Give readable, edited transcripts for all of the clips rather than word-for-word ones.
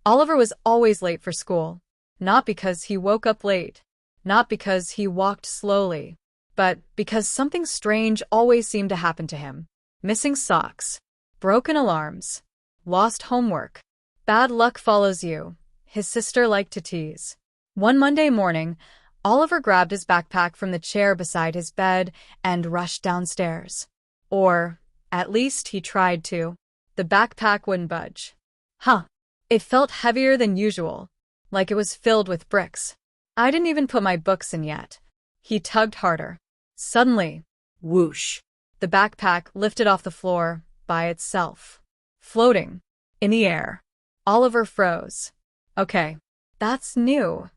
Oliver was always late for school. Not because he woke up late, not because he walked slowly, but because something strange always seemed to happen to him. Missing socks, broken alarms, lost homework. Bad luck follows you, his sister liked to tease. One Monday morning, Oliver grabbed his backpack from the chair beside his bed and rushed downstairs. Or, at least he tried to. The backpack wouldn't budge. It felt heavier than usual, like it was filled with bricks. I didn't even put my books in yet. He tugged harder. Suddenly, whoosh, the backpack lifted off the floor by itself, floating in the air. Oliver froze. Okay, that's new.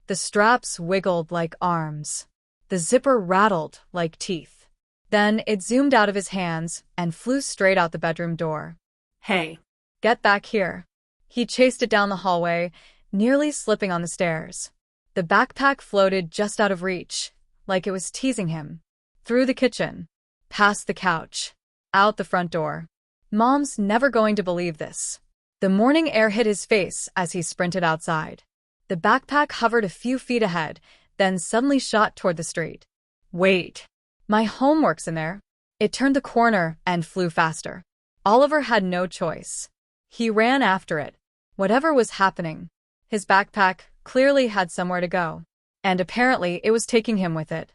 The straps wiggled like arms. The zipper rattled like teeth. Then it zoomed out of his hands and flew straight out the bedroom door. Hey, get back here. He chased it down the hallway, nearly slipping on the stairs. The backpack floated just out of reach, like it was teasing him. Through the kitchen, past the couch, out the front door. Mom's never going to believe this. The morning air hit his face as he sprinted outside. The backpack hovered a few feet ahead, then suddenly shot toward the street. Wait, my homework's in there. It turned the corner and flew faster. Oliver had no choice. He ran after it. Whatever was happening, his backpack clearly had somewhere to go, and apparently it was taking him with it.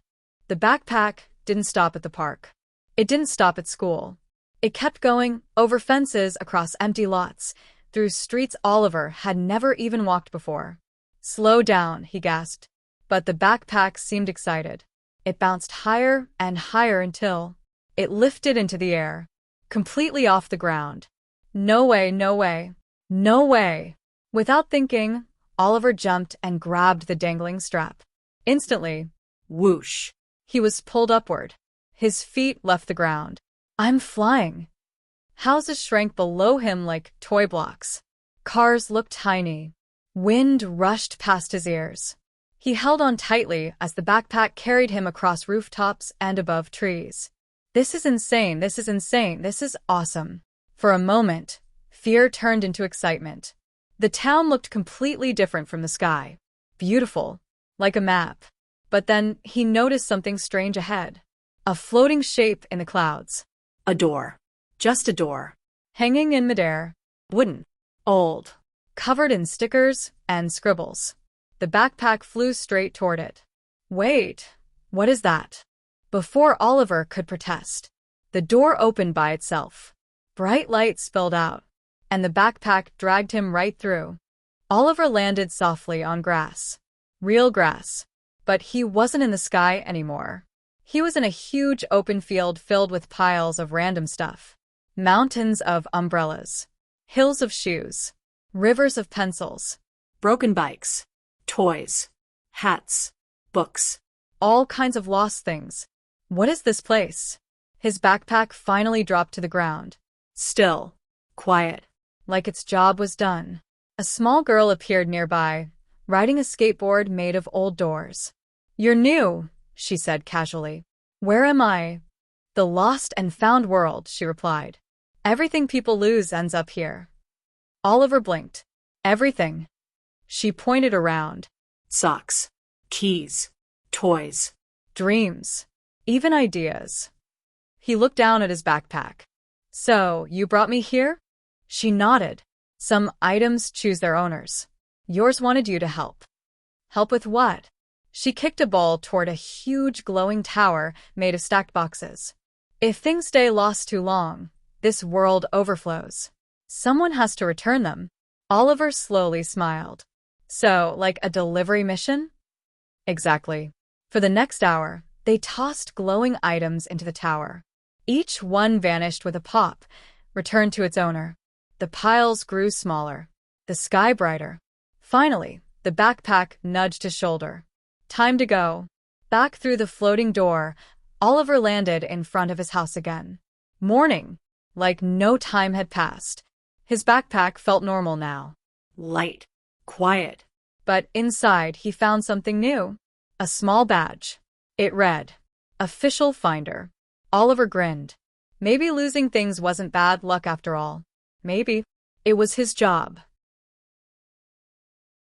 The backpack didn't stop at the park. It didn't stop at school. It kept going, over fences, across empty lots, through streets Oliver had never even walked before. Slow down, he gasped. But the backpack seemed excited. It bounced higher and higher until it lifted into the air, completely off the ground. No way, no way, no way. Without thinking, Oliver jumped and grabbed the dangling strap. Instantly, whoosh, he was pulled upward. His feet left the ground. I'm flying. Houses shrank below him like toy blocks. Cars looked tiny. Wind rushed past his ears. He held on tightly as the backpack carried him across rooftops and above trees. This is insane, this is insane, this is awesome. For a moment, fear turned into excitement. The town looked completely different from the sky. Beautiful, like a map. But then he noticed something strange ahead. A floating shape in the clouds. A door. Just a door. Hanging in midair. Wooden. Old. Covered in stickers and scribbles. The backpack flew straight toward it. Wait, what is that? Before Oliver could protest, the door opened by itself. Bright light spilled out, and the backpack dragged him right through. Oliver landed softly on grass. Real grass. But he wasn't in the sky anymore. He was in a huge open field filled with piles of random stuff. Mountains of umbrellas. Hills of shoes. Rivers of pencils. Broken bikes. Toys. Hats. Books. All kinds of lost things. What is this place? His backpack finally dropped to the ground. Still. Quiet. Like its job was done. A small girl appeared nearby, riding a skateboard made of old doors. You're new, she said casually. Where am I? The lost and found world, she replied. Everything people lose ends up here. Oliver blinked. Everything. She pointed around. Socks. Keys. Toys. Dreams. Even ideas. He looked down at his backpack. So, you brought me here? She nodded. Some items choose their owners. Yours wanted you to help. Help with what? She kicked a ball toward a huge glowing tower made of stacked boxes. If things stay lost too long, this world overflows. Someone has to return them. Oliver slowly smiled. So, like a delivery mission? Exactly. For the next hour, they tossed glowing items into the tower. Each one vanished with a pop, returned to its owner. The piles grew smaller, the sky brighter. Finally, the backpack nudged his shoulder. Time to go. Back through the floating door, Oliver landed in front of his house again. Morning. Like no time had passed. His backpack felt normal now. Light. Quiet. But inside he found something new. A small badge. It read, Official Finder. Oliver grinned. Maybe losing things wasn't bad luck after all. Maybe. It was his job.